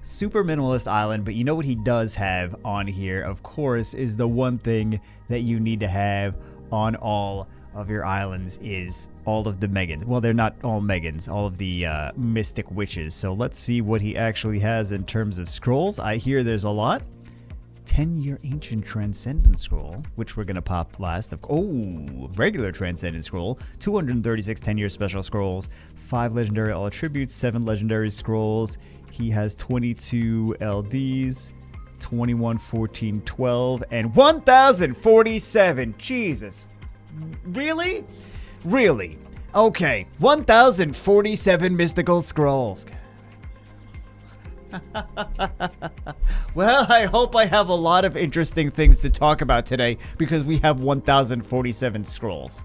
Super minimalist island, but you know what he does have on here, of course, is the one thing that you need to have on all of your islands is all of the Megans. Well, they're not all Megans, all of the mystic witches. So let's see what he actually has in terms of scrolls. I hear there's a lot. 10-year ancient transcendent scroll, which we're going to pop last. Regular transcendent scroll. 236 10-year special scrolls. 5 legendary all attributes. 7 legendary scrolls. He has 22 LDs. 21, 14, 12, and 1,047. Jesus. Really? Really? Okay. 1,047 mystical scrolls. Well, I hope I have a lot of interesting things to talk about today because we have 1,047 scrolls.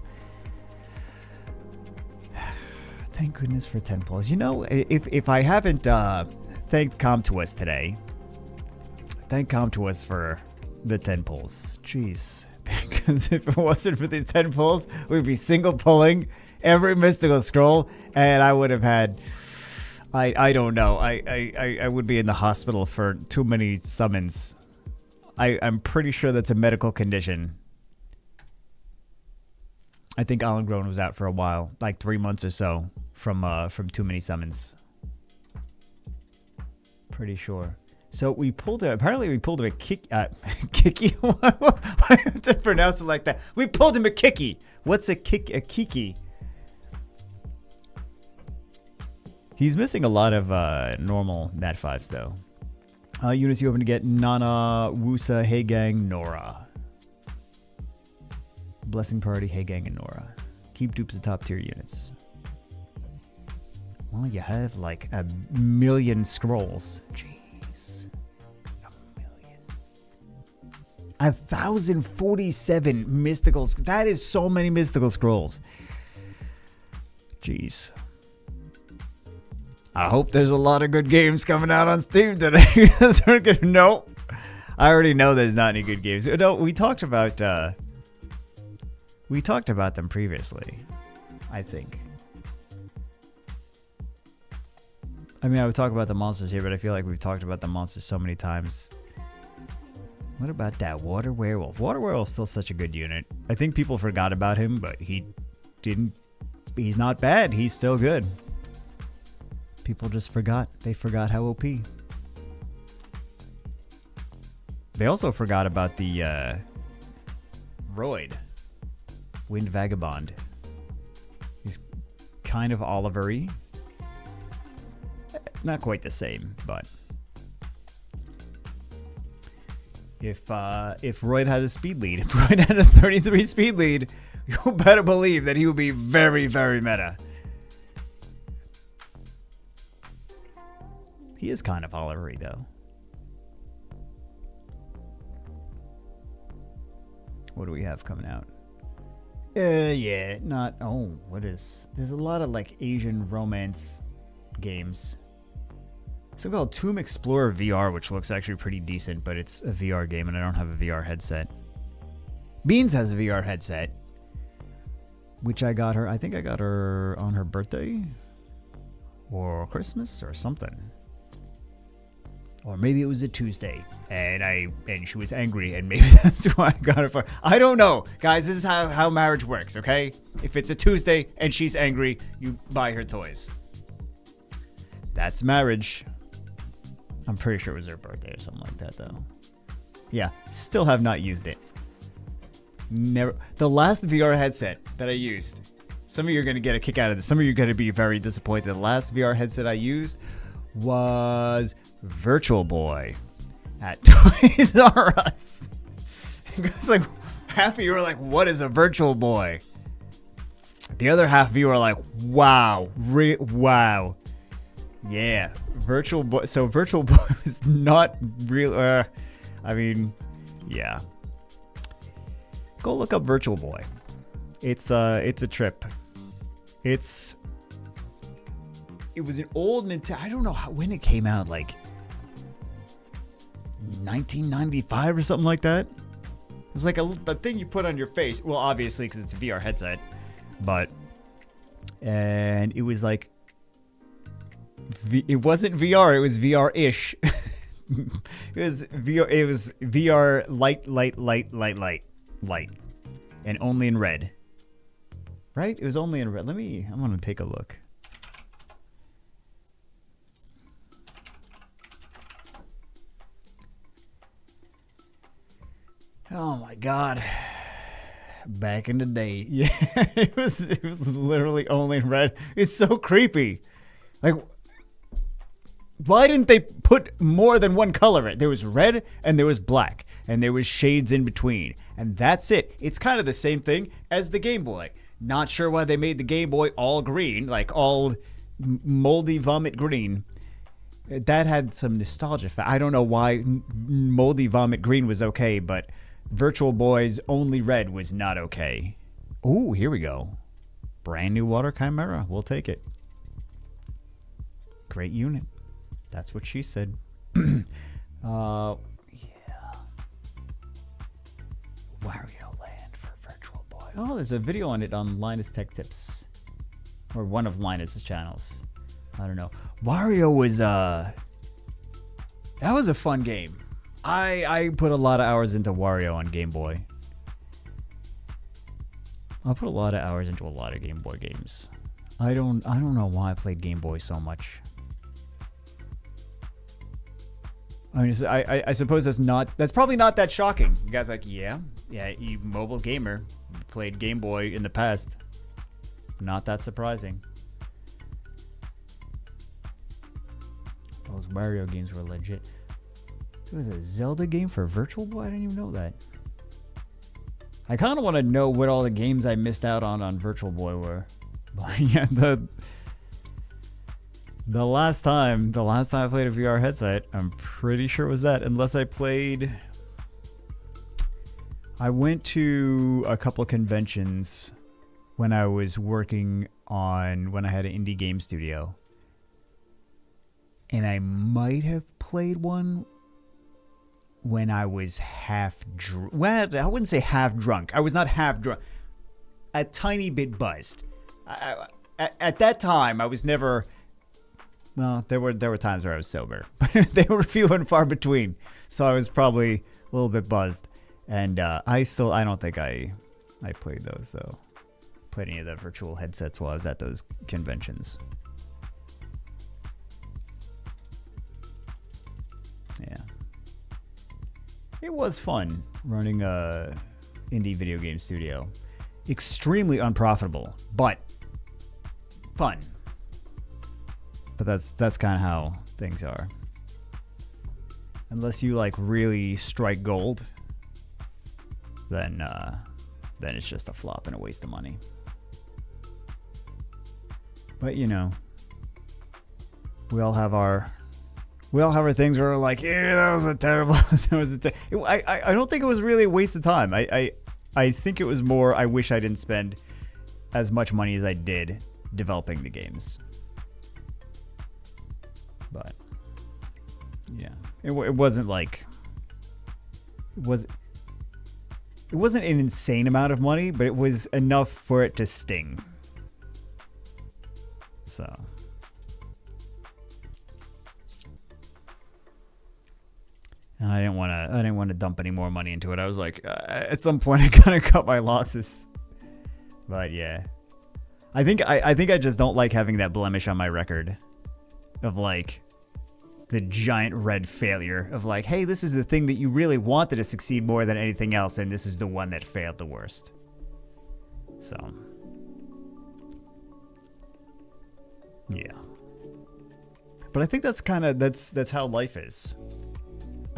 Thank goodness for 10 pulls. You know, if I haven't thanked Comtois today, thank Comtois for the 10 pulls. Jeez. Because if it wasn't for these 10 pulls, we'd be single pulling every mystical scroll, and I would have had... I don't know. I would be in the hospital for too many summons. I'm pretty sure that's a medical condition. I think Island Grown was out for a while, like 3 months or so, from too many summons. Pretty sure. So we pulled it. Apparently, we pulled him a Kiki. Why have to pronounce it like that? We pulled him a Kiki. What's a Kiki? He's missing a lot of normal Nat 5s, though. Units you open to get Nana, Wusa, Heigang, Nora. Blessing Party, Heigang, and Nora. Keep dupes the top tier units. Well, you have like 1,000,000 scrolls. Jeez. 1,000,000. 1,047 mysticals. That is so many mystical scrolls. Jeez. I hope there's a lot of good games coming out on Steam today. Nope. I already know there's not any good games. No, we talked about them previously, I think. I mean, I would talk about the monsters here, but I feel like we've talked about the monsters so many times. What about that Water Werewolf? Water Werewolf's still such a good unit. I think people forgot about him, but he's not bad. He's still good. People just forgot. They forgot how OP. They also forgot about the Royd. Wind Vagabond. He's kind of Oliver-y. Not quite the same, but... If Royd had a speed lead, if Royd had a 33 speed lead, you better believe that he would be very, very meta. He is kind of Oliver-y, though. What do we have coming out? Yeah, not... Oh, what is... There's a lot of, like, Asian romance games. Something called Tomb Explorer VR, which looks actually pretty decent, but it's a VR game, and I don't have a VR headset. Beans has a VR headset, which I got her... I think I got her on her birthday? Or Christmas, or something. Or maybe it was a Tuesday, and she was angry, and maybe that's why I got it for. I don't know, guys. This is how marriage works, okay? If it's a Tuesday and she's angry, you buy her toys. That's marriage. I'm pretty sure it was her birthday or something like that, though. Yeah, still have not used it. Never. The last VR headset that I used. Some of you are gonna get a kick out of this. Some of you are gonna be very disappointed. The last VR headset I used was Virtual Boy at Toys R Us. It's like half of you were like, what is a Virtual Boy? The other half of you are like, wow, wow. Yeah, Virtual Boy. So Virtual Boy was not real. I mean, yeah. Go look up Virtual Boy. It's a trip. It was an old Nintendo. I don't know when it came out, like 1995 or something like that. It was like a thing you put on your face. Well, obviously, because it's a VR headset. And it was like it wasn't VR. It was VR-ish. It was VR light, and only in red. Right? It was only in red. I'm gonna take a look. Oh my god. Back in the day. Yeah, it was literally only in red. It's so creepy. Like, why didn't they put more than one color in it? There was red and there was black and there was shades in between. And that's it. It's kind of the same thing as the Game Boy. Not sure why they made the Game Boy all green, like all moldy vomit green. That had some nostalgia. I don't know why moldy vomit green was okay, but Virtual Boy's only red was not okay. Ooh, here we go. Brand new Water Chimera. We'll take it. Great unit. That's what she said. Yeah. Wario Land for Virtual Boy. Oh, there's a video on it on Linus Tech Tips. Or one of Linus's channels. I don't know. Wario was, that was a fun game. I put a lot of hours into Wario on Game Boy. I put a lot of hours into a lot of Game Boy games. I don't know why I played Game Boy so much. I mean, I suppose that's probably not that shocking. You guys are like, yeah, you mobile gamer, played Game Boy in the past. Not that surprising. Those Wario games were legit. There was a Zelda game for Virtual Boy? I didn't even know that. I kind of want to know what all the games I missed out on Virtual Boy were. But yeah, the last time I played a VR headset, I'm pretty sure it was that. Unless I went to a couple of conventions when I was working when I had an indie game studio. And I might have played one when I was half drunk. Well, I wouldn't say half drunk. I was not half drunk. A tiny bit buzzed. At that time, I was never... Well, there were times where I was sober. But they were few and far between. So I was probably a little bit buzzed. And I don't think I played those, though. Played any of the virtual headsets while I was at those conventions. Yeah. It was fun running a indie video game studio. Extremely unprofitable, but fun. But that's kind of how things are. Unless you like really strike gold, then it's just a flop and a waste of money. But you know, we all have our things where we're like, yeah, that was a terrible. I don't think it was really a waste of time. I think it was more. I wish I didn't spend as much money as I did developing the games. But yeah, it wasn't like it wasn't an insane amount of money, but it was enough for it to sting. So. And I didn't want to dump any more money into it. I was like, at some point I gotta cut my losses. But yeah, I think I just don't like having that blemish on my record of like the giant red failure of like, hey, this is the thing that you really wanted to succeed more than anything else, and this is the one that failed the worst. So yeah, but I think that's how life is.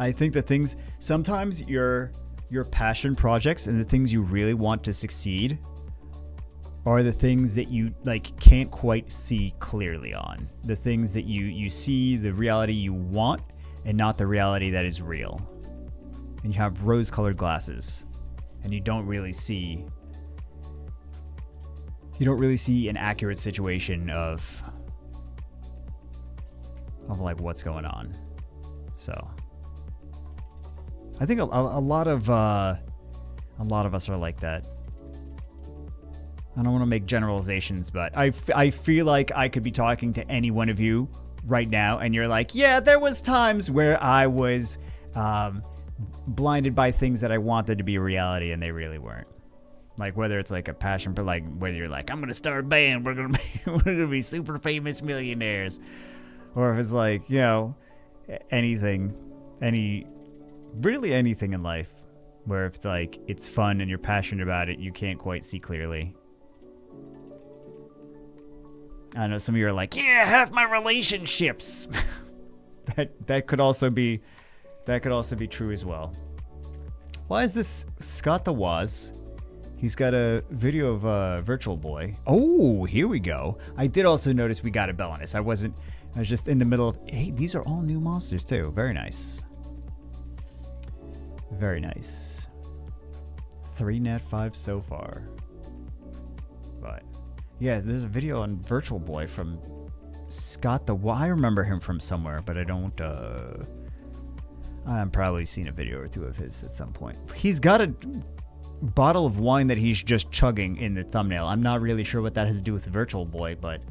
I think the things, sometimes your passion projects and the things you really want to succeed are the things that you like can't quite see clearly on. The things that you see the reality you want and not the reality that is real. And you have rose-colored glasses and you don't really see an accurate situation of like what's going on. So I think a lot of us are like that. I don't want to make generalizations, but I feel like I could be talking to any one of you right now, and you're like, yeah, there was times where I was blinded by things that I wanted to be a reality, and they really weren't. Like whether it's like a passion for like whether you're like, I'm gonna start a band, we're gonna be super famous millionaires, or if it's like, you know, anything in life where if it's like it's fun and you're passionate about it, you can't quite see clearly. I know some of you are like, yeah, half my relationships. that could also be true as well. Why is this Scott the Waz? He's got a video of Virtual Boy. Oh, here we go. I did also notice we got a bell on this. I was just in the middle of, hey, these are all new monsters too. Very nice. Very nice. 3 Nat 5 so far. But yeah, there's a video on Virtual Boy from Scott the Waz. I remember him from somewhere, but I don't, I'm probably seen a video or two of his at some point. He's got a bottle of wine that he's just chugging in the thumbnail. I'm not really sure what that has to do with Virtual Boy, but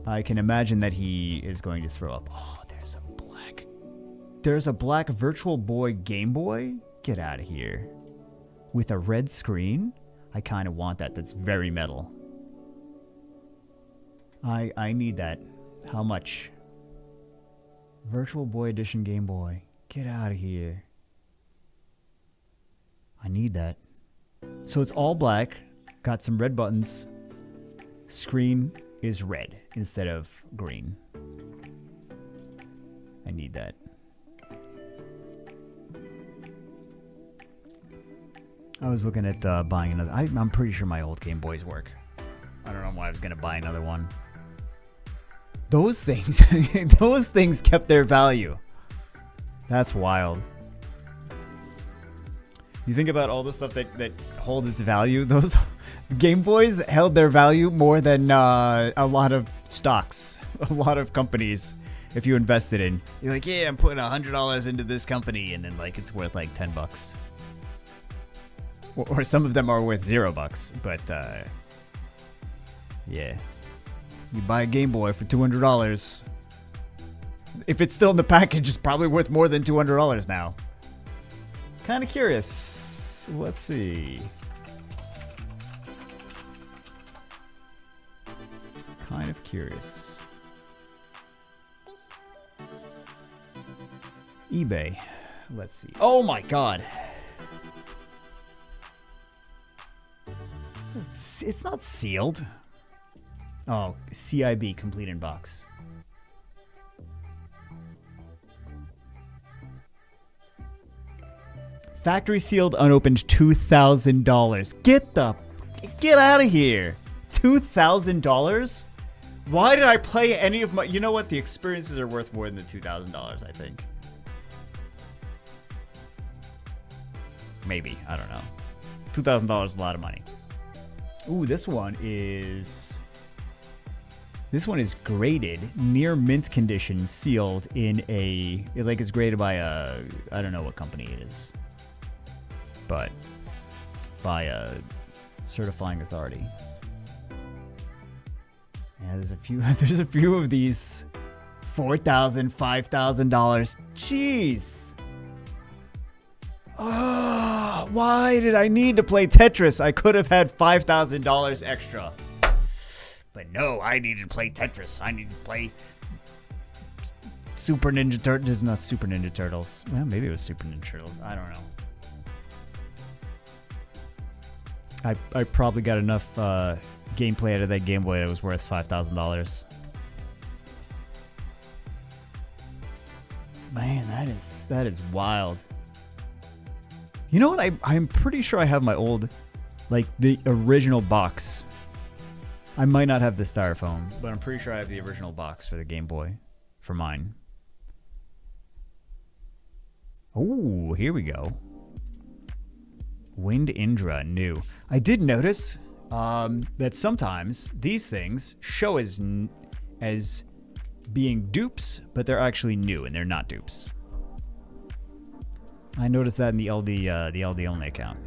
I can imagine that he is going to throw up. Oh, there's a black Virtual Boy Game Boy? Get out of here. With a red screen? I kind of want that. That's very metal. I need that. How much? Virtual Boy Edition Game Boy. Get out of here. I need that. So it's all black, got some red buttons. Screen is red instead of green. I need that. I was looking at buying another. I'm pretty sure my old Game Boys work. I don't know why I was going to buy another one. Those things, those things kept their value. That's wild. You think about all the stuff that holds its value. Those Game Boys held their value more than a lot of stocks, a lot of companies. If you invested in, you're like, yeah, I'm putting $100 into this company, and then like it's worth like $10. Or some of them are worth $0, but yeah, you buy a Game Boy for $200. If it's still in the package, it's probably worth more than $200 now. Kind of curious. Let's see. Kind of curious. eBay. Let's see. Oh my God. It's not sealed. Oh, CIB, complete in box. Factory sealed, unopened, $2,000. Get out of here. $2,000? Why did I play any of my... You know what? The experiences are worth more than the $2,000, I think. Maybe. I don't know. $2,000 is a lot of money. Ooh, this one is graded, near mint condition, sealed in a... Like it's graded by a... I don't know what company it is. But by a certifying authority. Yeah, there's a few of these. $4,000, $5,000. Jeez. Oh, why did I need to play Tetris? I could have had $5,000 extra. But no, I needed to play Tetris. I needed to play Super Ninja Turtles. It's not Super Ninja Turtles. Well, maybe it was Super Ninja Turtles. I don't know. I probably got enough gameplay out of that Game Boy that was worth $5,000. Man, that is wild. You know what? I'm pretty sure I have my old, like the original box. I might not have the styrofoam, but I'm pretty sure I have the original box for the Game Boy, for mine. Oh, here we go. Wind Indra, new. I did notice that sometimes these things show as being dupes, but they're actually new and they're not dupes. I noticed that in the LD only account.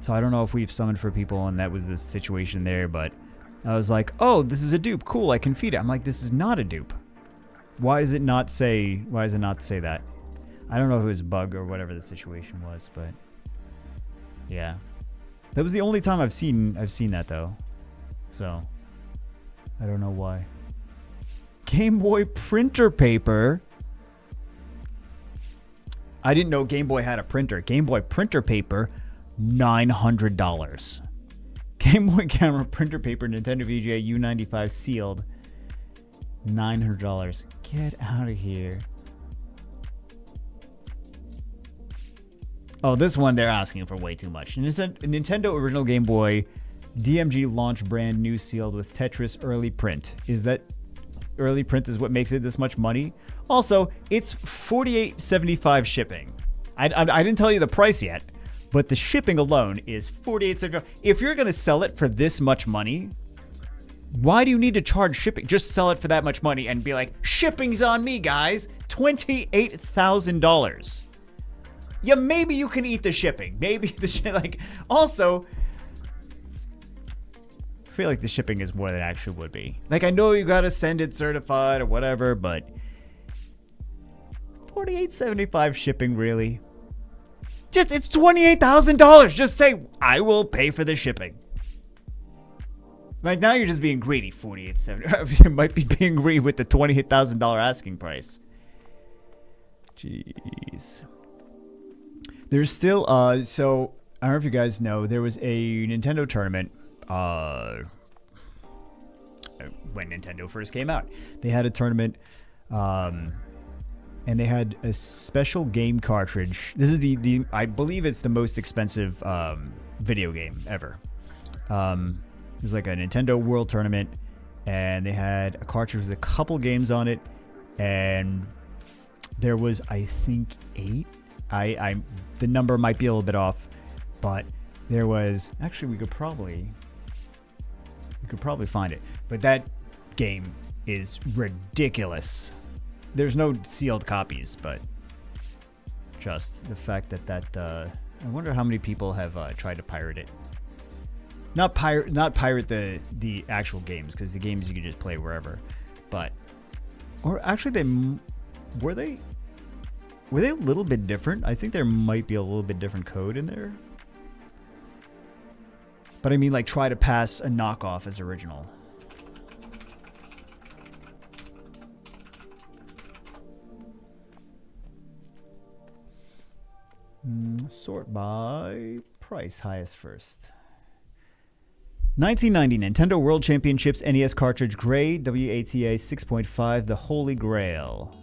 So I don't know if we've summoned for people and that was the situation there, but I was like, oh, this is a dupe. Cool, I can feed it. I'm like, this is not a dupe. Why does it not say that? I don't know if it was a bug or whatever the situation was, but yeah. That was the only time I've seen that though. So I don't know why. Game Boy printer paper. I didn't know Game Boy had a printer. Game Boy printer paper, $900. Game Boy camera printer paper, Nintendo VGA U95 sealed, $900. Get out of here. Oh, this one they're asking for way too much. Nintendo original Game Boy DMG launch brand new sealed with Tetris early print. Is that early print is what makes it this much money? Also, it's $48.75 shipping. I didn't tell you the price yet, but the shipping alone is $48.75. If you're going to sell it for this much money, why do you need to charge shipping? Just sell it for that much money and be like, shipping's on me, guys. $28,000. Yeah, maybe you can eat the shipping. Maybe the also, I feel like the shipping is more than it actually would be. Like, I know you got to send it certified or whatever, but $48.75 shipping, really? Just, it's $28,000. Just say, I will pay for the shipping. Like, now you're just being greedy. $48.75. You might be being greedy with the $28,000 asking price. Jeez. There's still, so, I don't know if you guys know, there was a Nintendo tournament, when Nintendo first came out. They had a tournament, and they had a special game cartridge. This is the I believe it's the most expensive, video game ever. It was like a Nintendo World Tournament, and they had a cartridge with a couple games on it, and there was, I think, 8. The number might be a little bit off, but there was, actually we could probably find it, but that game is ridiculous. There's no sealed copies, but just the fact that I wonder how many people have tried to pirate it. Not pirate the actual games, because the games you can just play wherever, but, or actually were they a little bit different? I think there might be a little bit different code in there. But I mean, like, try to pass a knockoff as original. Sort by price, highest first. 1990 Nintendo World Championships NES cartridge, gray, WATA 6.5, the Holy Grail.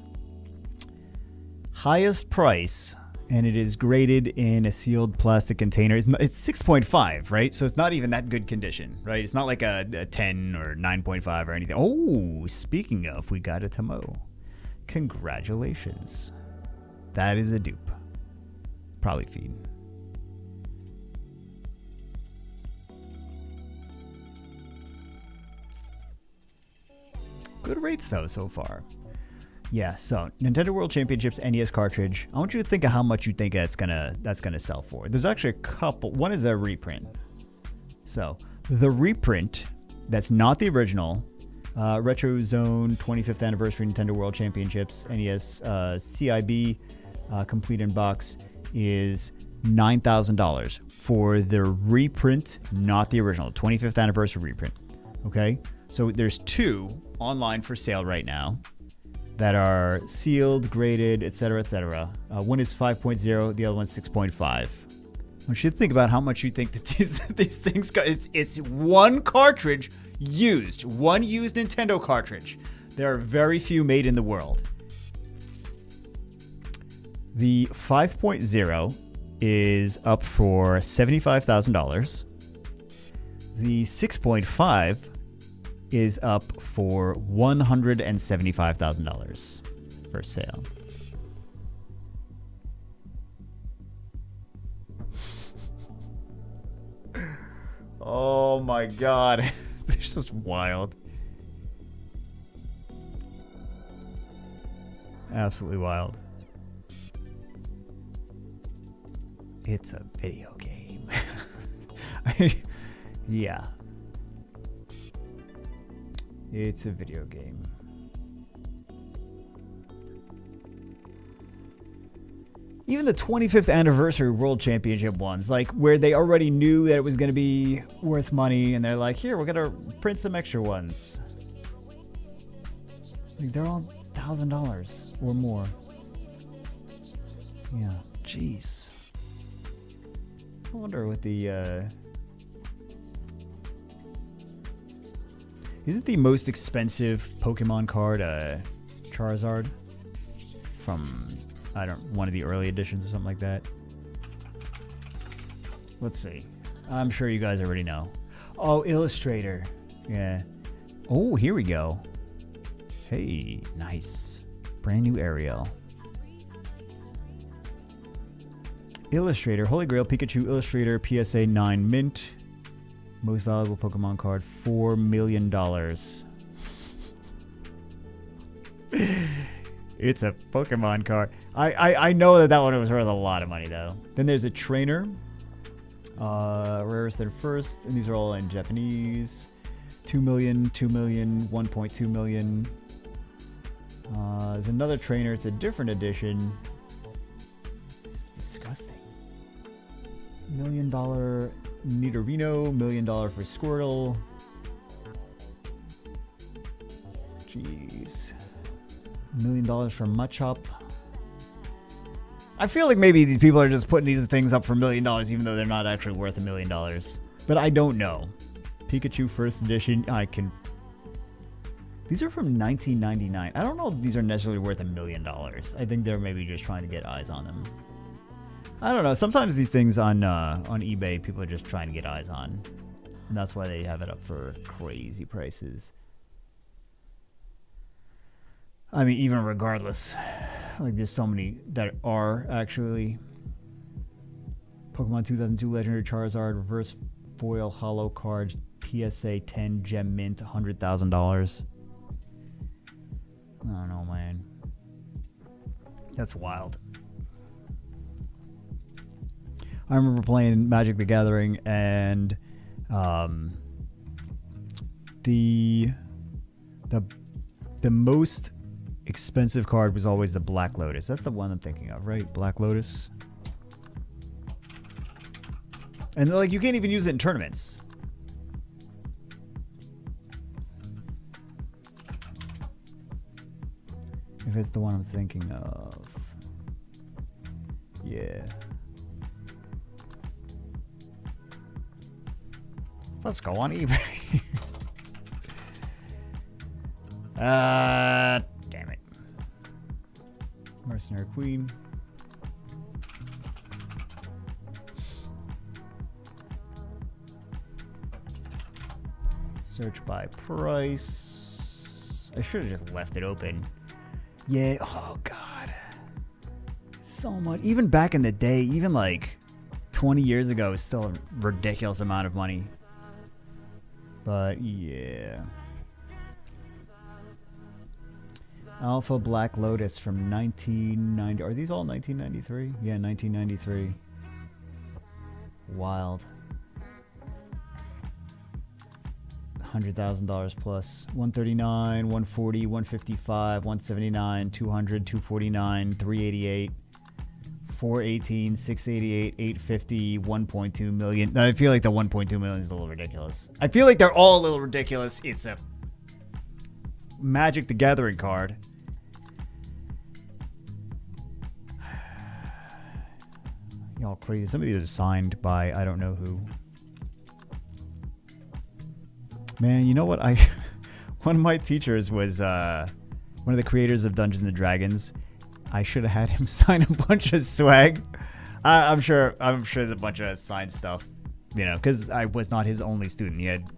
Highest price, and it is graded in a sealed plastic container. It's 6.5, right? So it's not even that good condition, right? It's not like a 10 or 9.5 or anything. Oh, speaking of, we got a Tomo. Congratulations. That is a dupe. Probably feed. Good rates, though, so far. Yeah, so Nintendo World Championships NES cartridge. I want you to think of how much you think that's gonna sell for. There's actually a couple. One is a reprint. So the reprint, that's not the original. Retro Zone 25th Anniversary Nintendo World Championships NES CIB complete in box is $9,000 for the reprint, not the original. 25th Anniversary reprint. Okay, so there's 2 online for sale right now that are sealed, graded, etc., etc. One is 5.0, the other one's 6.5. I want you to think about how much you think that these things got. It's one cartridge used, one used Nintendo cartridge. There are very few made in the world. The 5.0 is up for $75,000. The 6.5 is up for $175,000 for sale. Oh my god. This is wild. Absolutely wild. It's a video game. Yeah. It's a video game. Even the 25th anniversary World Championship ones, like where they already knew that it was going to be worth money, and they're like, here, we're going to print some extra ones. Like, they're all $1,000 or more. Yeah, jeez. I wonder what the... Is it the most expensive Pokemon card, Charizard? From... one of the early editions or something like that. Let's see. I'm sure you guys already know. Oh, Illustrator. Yeah. Oh, here we go. Hey, nice. Brand new Ariel. Illustrator, Holy Grail, Pikachu, Illustrator, PSA 9 mint. Most valuable Pokemon card, $4 million. It's a Pokemon card. I know that one was worth a lot of money, though. Then there's a trainer. Rarest than first. And these are all in Japanese. 2 million, 2 million, 1.2 million. There's another trainer. It's a different edition. Disgusting. $1 million Nidorino. $1 million for Squirtle. Jeez. $1 million for Machop. I feel like maybe these people are just putting these things up for $1 million even though they're not actually worth $1 million. But I don't know. Pikachu first edition. These are from 1999. I don't know if these are necessarily worth $1 million. I think they're maybe just trying to get eyes on them. I don't know. Sometimes these things on eBay, people are just trying to get eyes on. And that's why they have it up for crazy prices. I mean, even regardless, like there's so many that are actually Pokemon 2002 Legendary Charizard, Reverse Foil Holo Card, PSA 10 Gem Mint, $100,000. I don't know, man. That's wild. I remember playing Magic the Gathering, and the most expensive card was always the Black Lotus. That's the one I'm thinking of, right? Black Lotus. And like you can't even use it in tournaments. If it's the one I'm thinking of. Yeah. Let's go on eBay. Damn it. Mercenary Queen. Search by price. I should have just left it open. Yeah. Oh, God. So much. Even back in the day, even like 20 years ago, it was still a ridiculous amount of money. But, yeah. Alpha Black Lotus from 1990. Are these all 1993? Yeah, 1993. Wild. $100,000 plus. 139, 140, 155, 179, 200, 249, 388, 418, 688, 850, 1.2 million. I feel like the 1.2 million is a little ridiculous. I feel like they're all a little ridiculous. It's a Magic the Gathering card. Y'all crazy. Some of these are signed by I don't know who. Man, you know what? One of my teachers was one of the creators of Dungeons and Dragons. I should have had him sign a bunch of swag. I'm sure there's a bunch of signed stuff, you know, because I was not his only student. He had,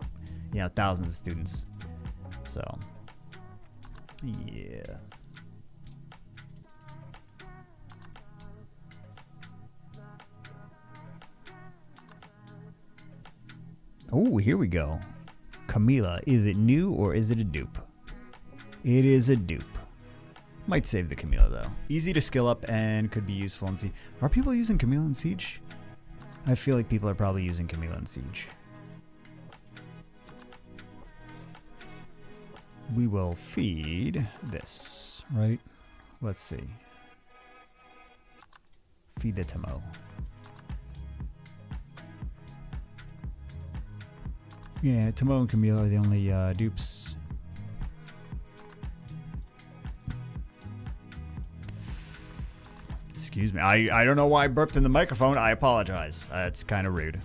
you know, thousands of students. So, yeah. Oh, here we go. Camila, is it new or is it a dupe? It is a dupe. Might save the Camila though. Easy to skill up and could be useful in Siege. Are people using Camila in Siege? I feel like people are probably using Camila in Siege. we will feed this, right? Let's see. Feed the Timo. Yeah, Timo and Camille are the only dupes. Excuse me. I don't know why I burped in the microphone. I apologize. It's kind of rude.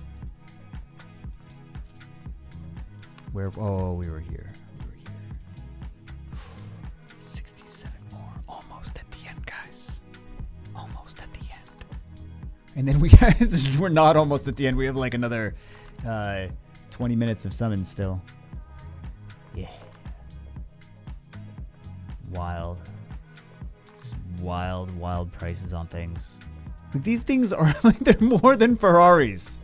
Oh, we were here. 67 more. Almost at the end, guys. Almost at the end. And then we're not almost at the end. We have like another 20 minutes of summons still. Yeah. Wild. Just wild prices on things. Like, these things are like, they're more than Ferraris.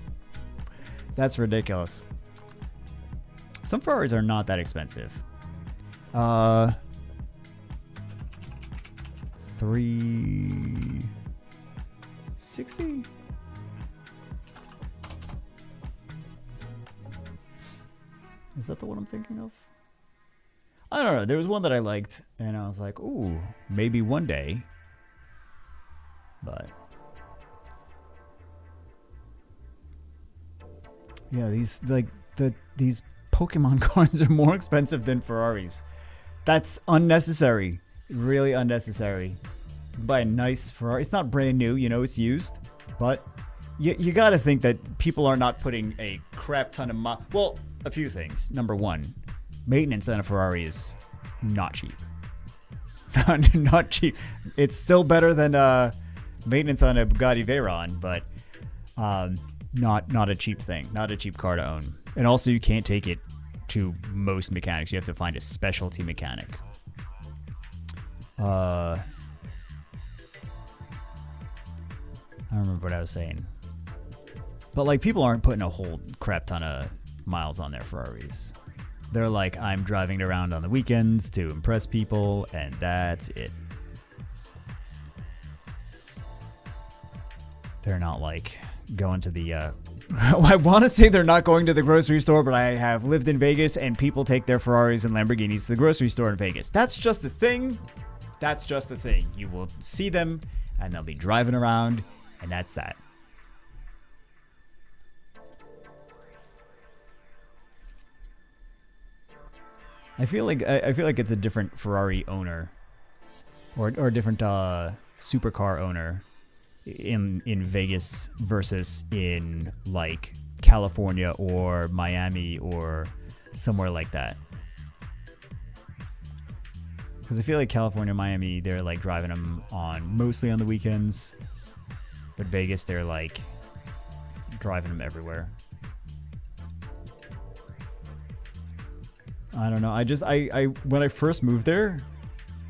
That's ridiculous. Some Ferraris are not that expensive. 360? Is that the one I'm thinking of? I don't know. There was one that I liked, and I was like, ooh, maybe one day. But yeah, these these Pokemon cards are more expensive than Ferraris. That's unnecessary. Really unnecessary. Buy a nice Ferrari. It's not brand new, you know, it's used. But you got to think that people are not putting a crap ton of well, a few things. Number one, maintenance on a Ferrari is not cheap. Not cheap. It's still better than maintenance on a Bugatti Veyron, but not a cheap thing. Not a cheap car to own. And also, you can't take it to most mechanics. You have to find a specialty mechanic. I don't remember what I was saying. But like, people aren't putting a whole crap ton of miles on their Ferraris. They're like, I'm driving around on the weekends to impress people, and that's it. They're not like going to the I want to say they're not going to the grocery store, but I have lived in Vegas and people take their Ferraris and Lamborghinis to the grocery store in Vegas. That's just the thing. That's just the thing. You will see them and they'll be driving around, and that's that. I feel like it's a different Ferrari owner or a different supercar owner in Vegas versus in like California or Miami or somewhere like that. Because I feel like California, Miami, they're like driving them mostly on the weekends, but Vegas, they're like driving them everywhere. I don't know. I when I first moved there,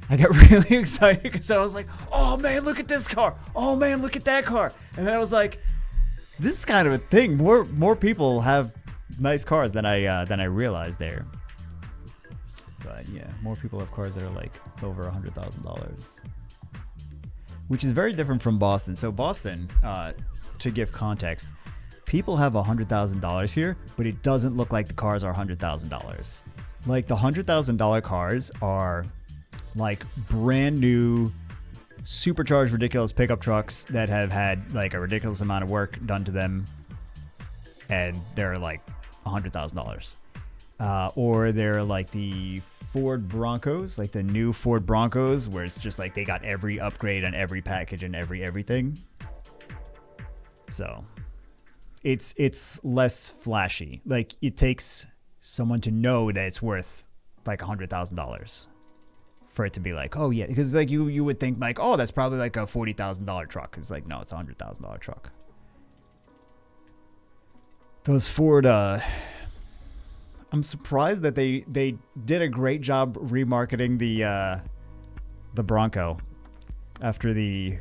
I got really excited because I was like, oh man, look at this car. Oh man, look at that car. And then I was like, this is kind of a thing. More people have nice cars than I realized there. But yeah, more people have cars that are like over $100,000, which is very different from Boston. So Boston, to give context, people have $100,000 here, but it doesn't look like the cars are $100,000. Like the $100,000 cars are like brand new, supercharged, ridiculous pickup trucks that have had like a ridiculous amount of work done to them, and they're like $100,000. Or they're like the Ford Broncos, like the new Ford Broncos, where it's just like they got every upgrade on every package and everything. So it's less flashy. Like it takes someone to know that it's worth like $100,000 for it to be like, oh yeah, because like you would think like, oh, that's probably like a $40,000 truck. It's like, no, it's a $100,000 truck. Those Ford, I'm surprised that they did a great job remarketing the Bronco after the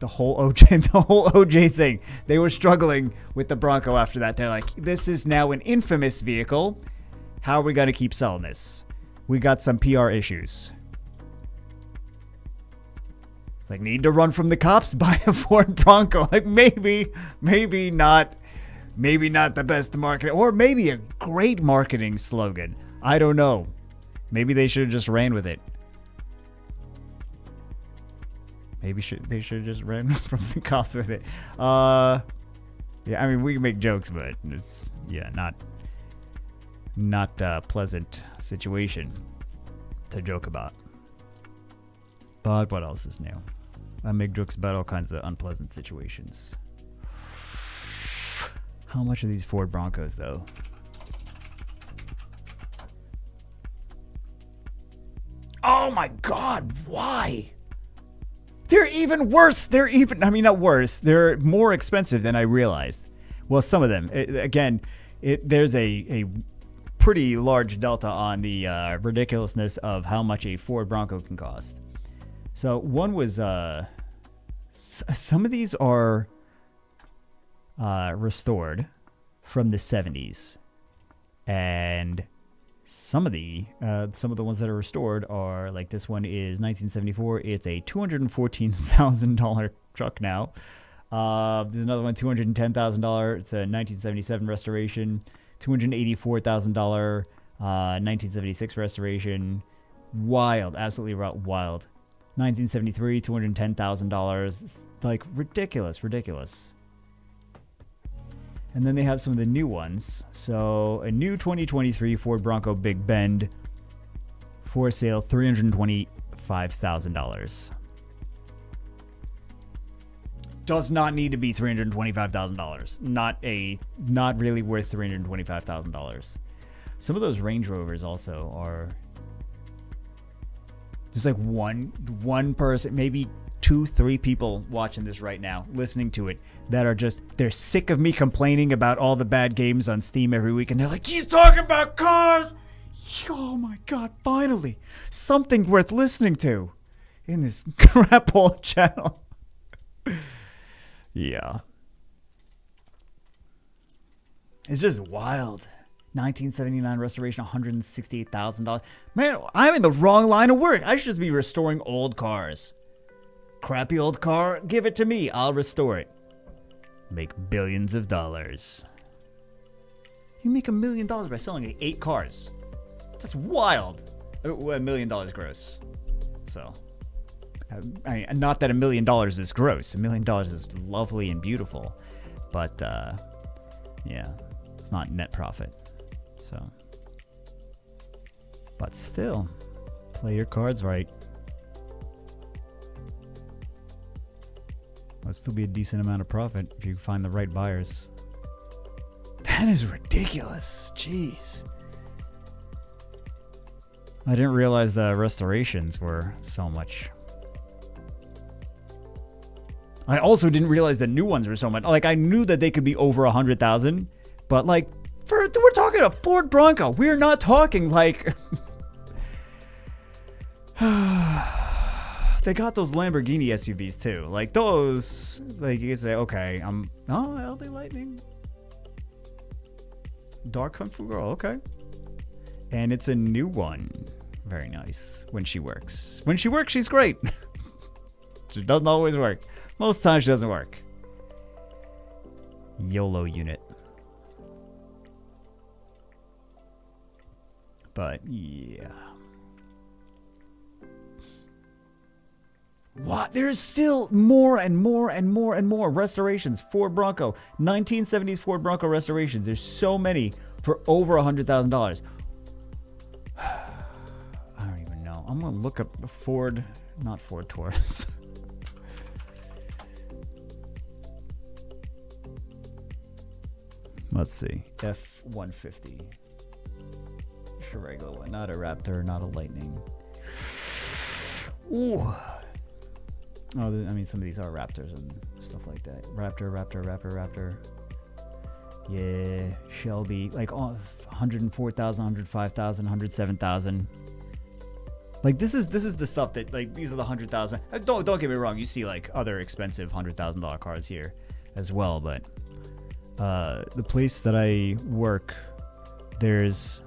whole OJ thing. They were struggling with the Bronco after that. They're like, this is now an infamous vehicle. How are we going to keep selling this? We got some PR issues. It's like, need to run from the cops? Buy a Ford Bronco. Like maybe not the best marketing, or maybe a great marketing slogan. I don't know. Maybe they should have just ran with it. Maybe they should have just ran from the cost with it. Yeah, I mean, we can make jokes, but it's, yeah, not a pleasant situation to joke about. But what else is new? I make jokes about all kinds of unpleasant situations. How much are these Ford Broncos, though? Oh my God, why? They're even worse. I mean, not worse. They're more expensive than I realized. Well, some of them. There's a pretty large delta on the ridiculousness of how much a Ford Bronco can cost. So one was, some of these are restored from the 70s. And some of the ones that are restored are, like, this one is 1974. It's a $214,000 truck now. There's another one, $210,000. It's a 1977 restoration. $284,000 1976 restoration. Wild, absolutely wild. 1973, $210,000. Like, ridiculous. And then they have some of the new ones. So a new 2023 Ford Bronco Big Bend for sale, $325,000. Does not need to be $325,000. Not really worth $325,000. Some of those Range Rovers also are just like one person, maybe 2-3 people watching this right now, listening to it, that are just, they're sick of me complaining about all the bad games on Steam every week, and they're like, he's talking about cars! Oh my God, finally! Something worth listening to in this crap hole channel. Yeah. It's just wild. 1979 restoration, $168,000. Man, I'm in the wrong line of work. I should just be restoring old cars. Crappy old car, give it to me. I'll restore it. Make billions of dollars. You make $1 million by selling 8 cars. That's wild. $1 million gross. So, I mean, not that $1 million is gross. $1 million is lovely and beautiful, but yeah, it's not net profit. So, but still, play your cards right. It'll still be a decent amount of profit if you find the right buyers. That is ridiculous. Jeez. I didn't realize the restorations were so much. I also didn't realize the new ones were so much. Like, I knew that they could be over 100,000, but like, we're talking a Ford Bronco. We're not talking like. They got those Lamborghini SUVs too. Like those, like you could say, okay, LD Lightning, Dark Kung Fu Girl, okay. And it's a new one. Very nice. When she works, she's great. She doesn't always work. Most times she doesn't work. YOLO unit. But yeah. What? There's still more and more and more and more restorations. Ford Bronco. 1970s Ford Bronco restorations. There's so many for over $100,000. I don't even know. I'm going to look up Ford, not Ford Taurus. Let's see. F-150. Just a regular one. Not a Raptor, not a Lightning. Ooh. Oh, I mean, some of these are Raptors and stuff like that. Raptor. Yeah, Shelby. Like, 104,000, 105,000, 107,000. Like, this is the stuff that, like, these are the 100,000. Don't get me wrong. You see, like, other expensive $100,000 cars here as well, but the place that I work, there's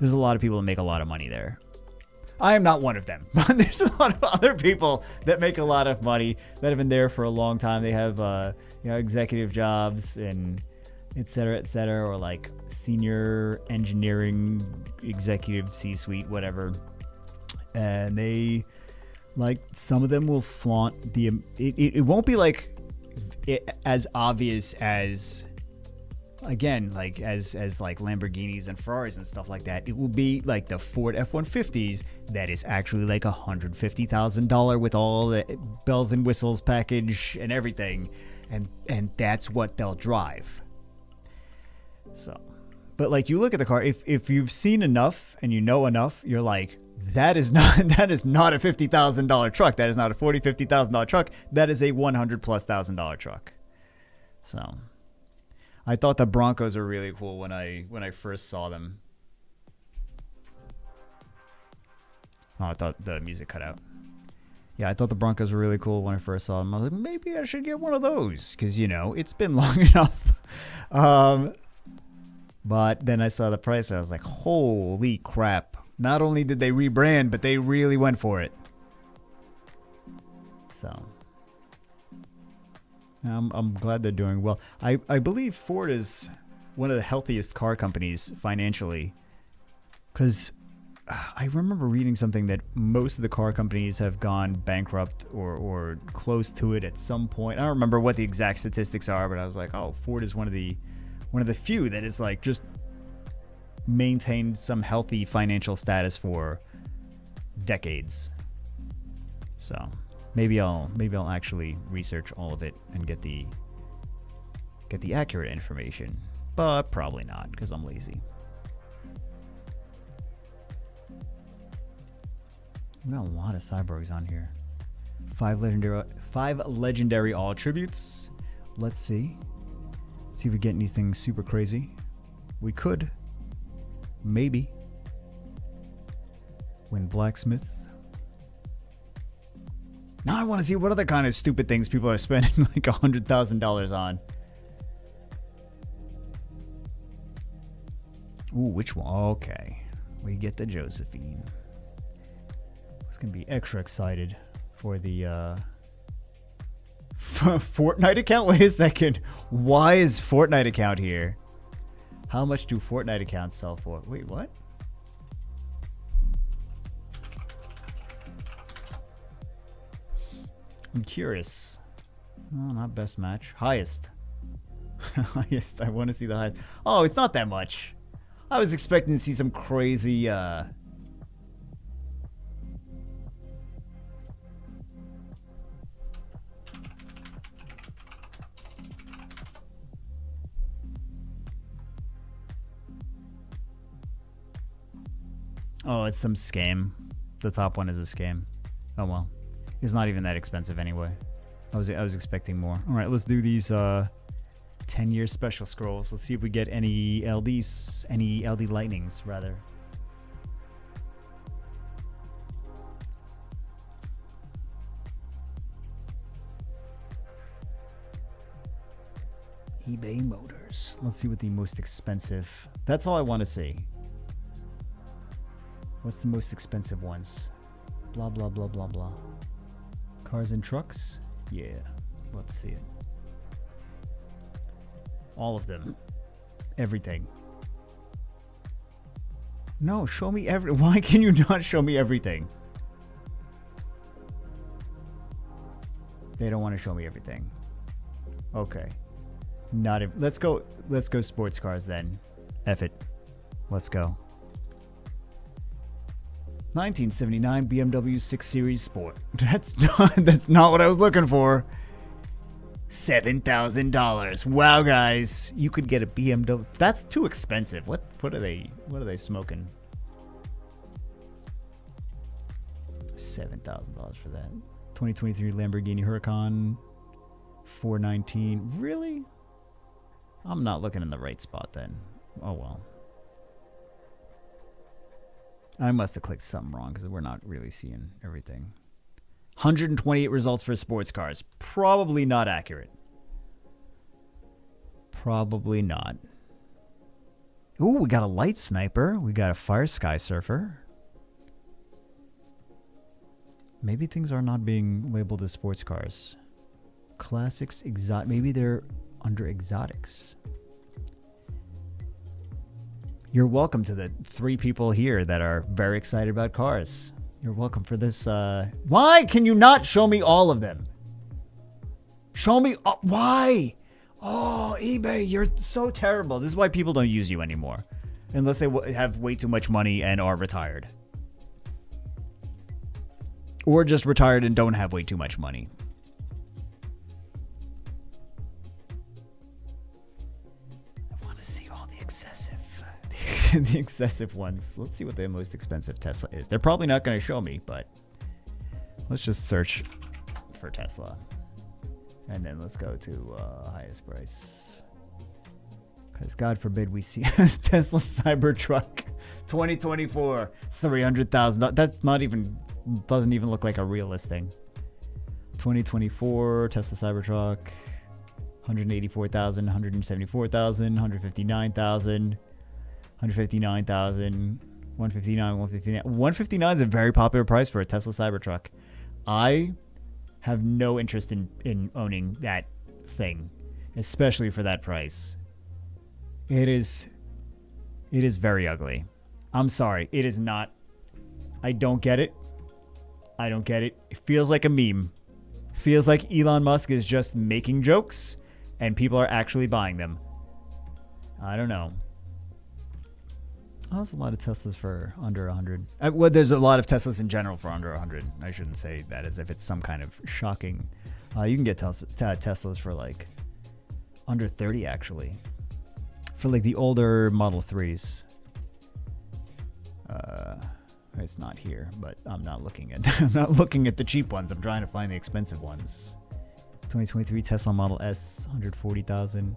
a lot of people that make a lot of money there. I am not one of them, but there's a lot of other people that make a lot of money that have been there for a long time. They have, executive jobs, and et cetera, or like senior engineering executive C-suite, whatever. And they, like, some of them will flaunt the, it won't be like as obvious as, again, like as like Lamborghinis and Ferraris and stuff like that. It will be like the Ford F-150s that is actually like $150,000 with all the bells and whistles package and everything, and that's what they'll drive. So, but like, you look at the car, if you've seen enough and you know enough, you're like, that is not a $50,000 truck. That is not a $50,000 truck. That is a $100,000+ truck. So, I thought the Broncos were really cool when I first saw them. Oh, I thought the music cut out. Yeah, I thought the Broncos were really cool when I first saw them. I was like, maybe I should get one of those because, you know, it's been long enough. But then I saw the price and I was like, holy crap. Not only did they rebrand, but they really went for it. So I'm glad they're doing well. I believe Ford is one of the healthiest car companies financially, because I remember reading something that most of the car companies have gone bankrupt or close to it at some point. I don't remember what the exact statistics are, but I was like, oh, Ford is one of the few that is like just maintained some healthy financial status for decades. So maybe I'll actually research all of it and get the accurate information, but probably not because I'm lazy. We got a lot of cyborgs on here. 5 legendary all tributes. Let's see if we get anything super crazy. We could. Maybe. Win blacksmith. Now I want to see what other kind of stupid things people are spending like $100,000 on. Ooh, which one? Okay. We get the Josephine. I was going to be extra excited for the Fortnite account. Wait a second. Why is Fortnite account here? How much do Fortnite accounts sell for? Wait, what? I'm curious. Oh, not best match. Highest. Highest. I want to see the highest. Oh, it's not that much. I was expecting to see some crazy Oh, it's some scam. The top one is a scam. Oh well. It's not even that expensive anyway. I was expecting more. All right, let's do these 10-year special scrolls. Let's see if we get any LDs, any LD lightnings rather. eBay Motors. Let's see what the most expensive. That's all I want to see. What's the most expensive ones? Blah, blah, blah, blah, blah. Cars and trucks? Yeah. Let's see it. All of them. Everything. No, show me why can you not show me everything? They don't want to show me everything. Okay. Let's go sports cars then. F it. Let's go. 1979 BMW 6 Series Sport. That's not what I was looking for. $7,000. Wow, guys, you could get a BMW. That's too expensive. What are they smoking? $7,000 for that. 2023 Lamborghini Huracan 419. Really? I'm not looking in the right spot then. Oh well. I must have clicked something wrong because we're not really seeing everything. 128 results for sports cars. Probably not accurate. Probably not. Ooh, we got a light sniper. We got a fire sky surfer. Maybe things are not being labeled as sports cars. Classics, maybe they're under exotics. You're welcome to the 3 people here that are very excited about cars. You're welcome for this. Why can you not show me all of them? Show me. Why? Oh, eBay, you're so terrible. This is why people don't use you anymore. Unless they have way too much money and are retired. Or just retired and don't have way too much money. I want to see all the the excessive ones. Let's see what the most expensive Tesla is. They're probably not going to show me, but let's just search for Tesla. And then let's go to highest price. Because God forbid we see Tesla Cybertruck 2024, $300,000. That's not even, doesn't even look like a real listing. 2024 Tesla Cybertruck, 184,000, 174,000, 159,000, 159,000, 159, 159. 159 is a very popular price for a Tesla Cybertruck. I have no interest in owning that thing, especially for that price. It is very ugly. I'm sorry. It is not. I don't get it. I don't get it. It feels like a meme. Feels like Elon Musk is just making jokes and people are actually buying them. I don't know. Oh, there's a lot of Teslas for under 100. Well, there's a lot of Teslas in general for under 100. I shouldn't say that as if it's some kind of shocking. You can get Teslas for like under 30 actually. For like the older Model 3s. It's not here, but I'm not looking at the cheap ones. I'm trying to find the expensive ones. 2023 Tesla Model S, 140,000.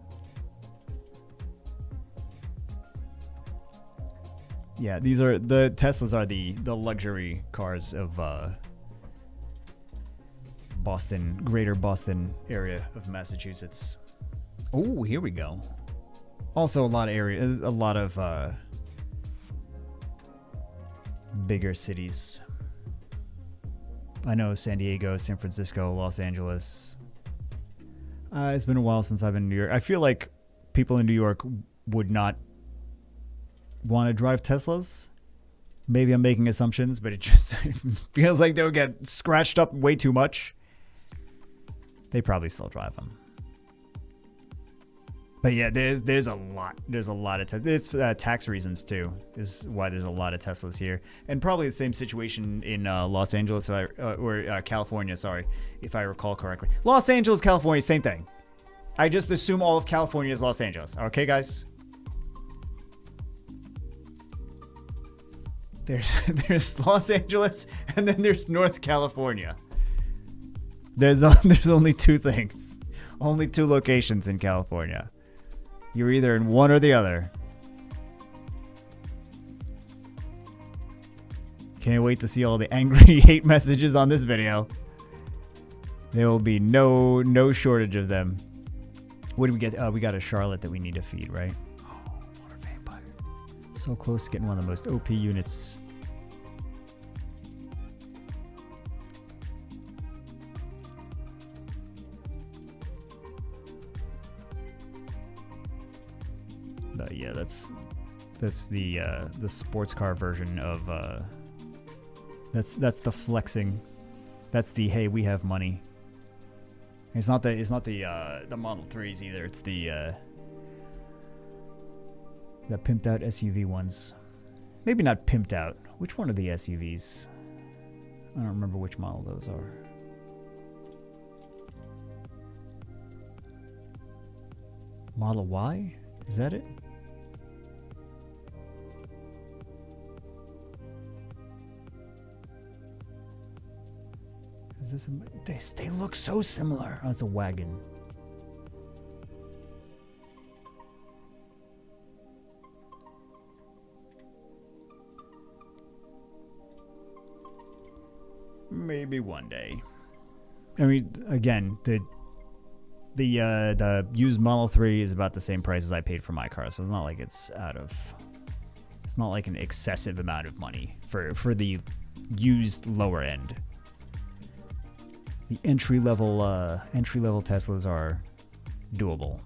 Yeah, these are the Teslas are the luxury cars of Boston, greater Boston area of Massachusetts. Oh, here we go. Also a lot of bigger cities. I know San Diego, San Francisco, Los Angeles. It's been a while since I've been in New York. I feel like people in New York would not want to drive Teslas. Maybe I'm making assumptions, but it just feels like they'll get scratched up way too much. They probably still drive them. But yeah, there's a lot of Teslas. It's tax reasons too is why there's a lot of Teslas here, and probably the same situation in Los Angeles or California. Sorry, if I recall correctly. Los Angeles, California, same thing. I just assume all of California is Los Angeles. Okay, guys. There's Los Angeles, and then there's North California. There's only 2 things, only 2 locations in California. You're either in one or the other. Can't wait to see all the angry hate messages on this video. There will be no shortage of them. What do we get? We got a Charlotte that we need to feed, right? Oh, water vampire. So close to getting one of the most OP units. But yeah, that's the sports car version of that's the flexing. That's the hey, we have money. It's not the Model 3s either. It's the pimped out SUV ones. Maybe not pimped out. Which one are the SUVs? I don't remember which model those are. Model Y? Is that it? Is this they look so similar. Oh, it's a wagon. Maybe one day. I mean, again, the used Model 3 is about the same price as I paid for my car, so it's not like it's not like an excessive amount of money for the used lower end. The entry level Teslas are doable,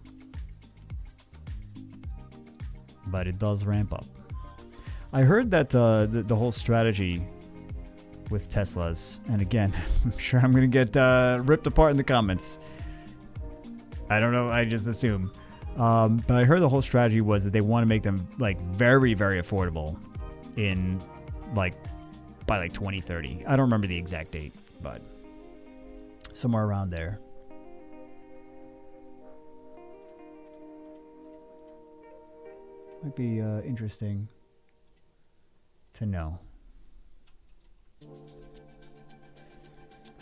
but it does ramp up. I heard that the whole strategy with Teslas, and again, I'm sure I'm going to get ripped apart in the comments. I don't know, I just assume. But I heard the whole strategy was that they want to make them like very, very affordable in like by like 2030. I don't remember the exact date, but somewhere around there. Might be interesting to know.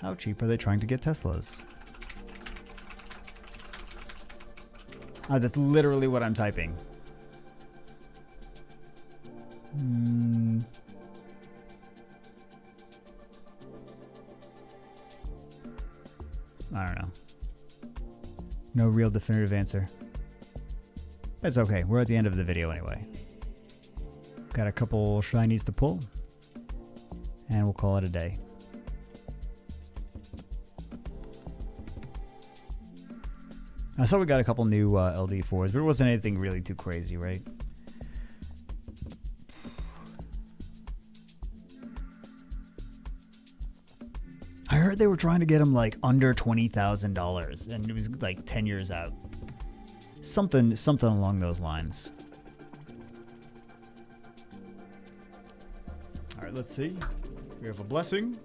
How cheap are they trying to get Teslas? Oh, that's literally what I'm typing. I don't know. No real definitive answer. It's okay. We're at the end of the video anyway. Got a couple shinies to pull. And we'll call it a day. I saw we got a couple new LD4s, but it wasn't anything really too crazy, right? I heard they were trying to get them like under $20,000, and it was like 10 years out. Something along those lines. All right, let's see. We have a blessing.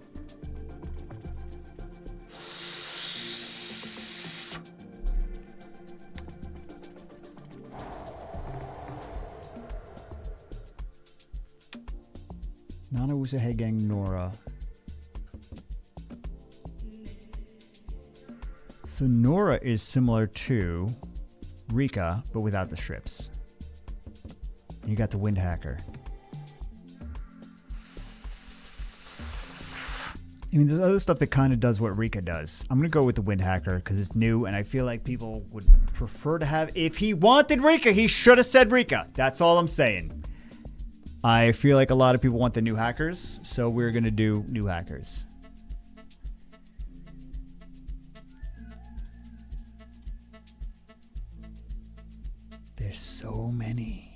Nana Usahegang Nora. So Nora is similar to Rika, but without the strips. And you got the Wind Hacker. I mean, there's other stuff that kind of does what Rika does. I'm going to go with the Wind Hacker because it's new, and I feel like people would prefer to have... If he wanted Rika, he should have said Rika. That's all I'm saying. I feel like a lot of people want the new hackers, so we're going to do new hackers. There's so many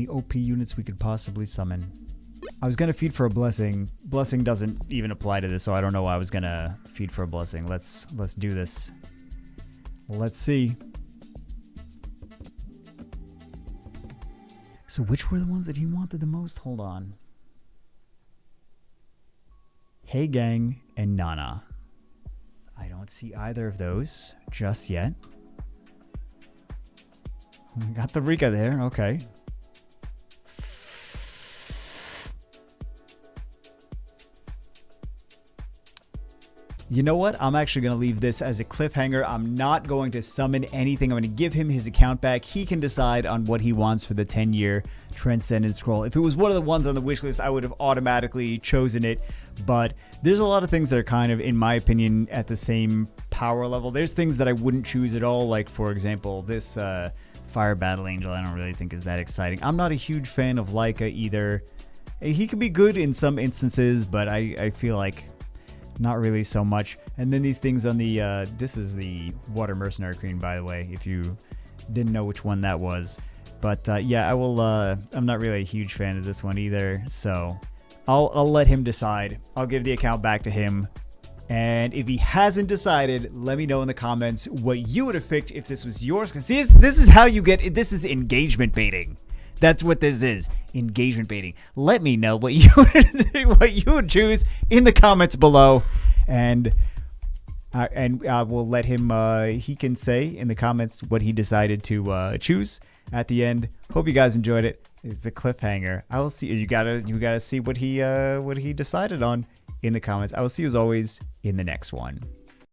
OP units we could possibly summon. I was going to feed for a blessing. Blessing doesn't even apply to this, so I don't know why I was going to feed for a blessing. Let's do this. Let's see. So which were the ones that he wanted the most? Hold on. Hey Gang and Nana. I don't see either of those just yet. We got the Rika there. Okay. You know what? I'm actually going to leave this as a cliffhanger. I'm not going to summon anything. I'm going to give him his account back. He can decide on what he wants for the 10-year Transcendent Scroll. If it was one of the ones on the wish list, I would have automatically chosen it. But there's a lot of things that are kind of, in my opinion, at the same power level. There's things that I wouldn't choose at all. Like, for example, this Fire Battle Angel I don't really think is that exciting. I'm not a huge fan of Laika either. He could be good in some instances, but I feel like not really so much. And then these things on the this is the Water Mercenary Queen, by the way, if you didn't know which one that was. But yeah, I will I'm not really a huge fan of this one either, so I'll let him decide. I'll give the account back to him, and if he hasn't decided, let me know in the comments what you would have picked if this was yours, because this is how you get this is engagement baiting. That's what this is, engagement baiting. Let me know what you would choose in the comments below, and we'll let him. He can say in the comments what he decided to choose at the end. Hope you guys enjoyed it. It's a cliffhanger. I will see. You gotta see what he decided on in the comments. I will see you as always in the next one.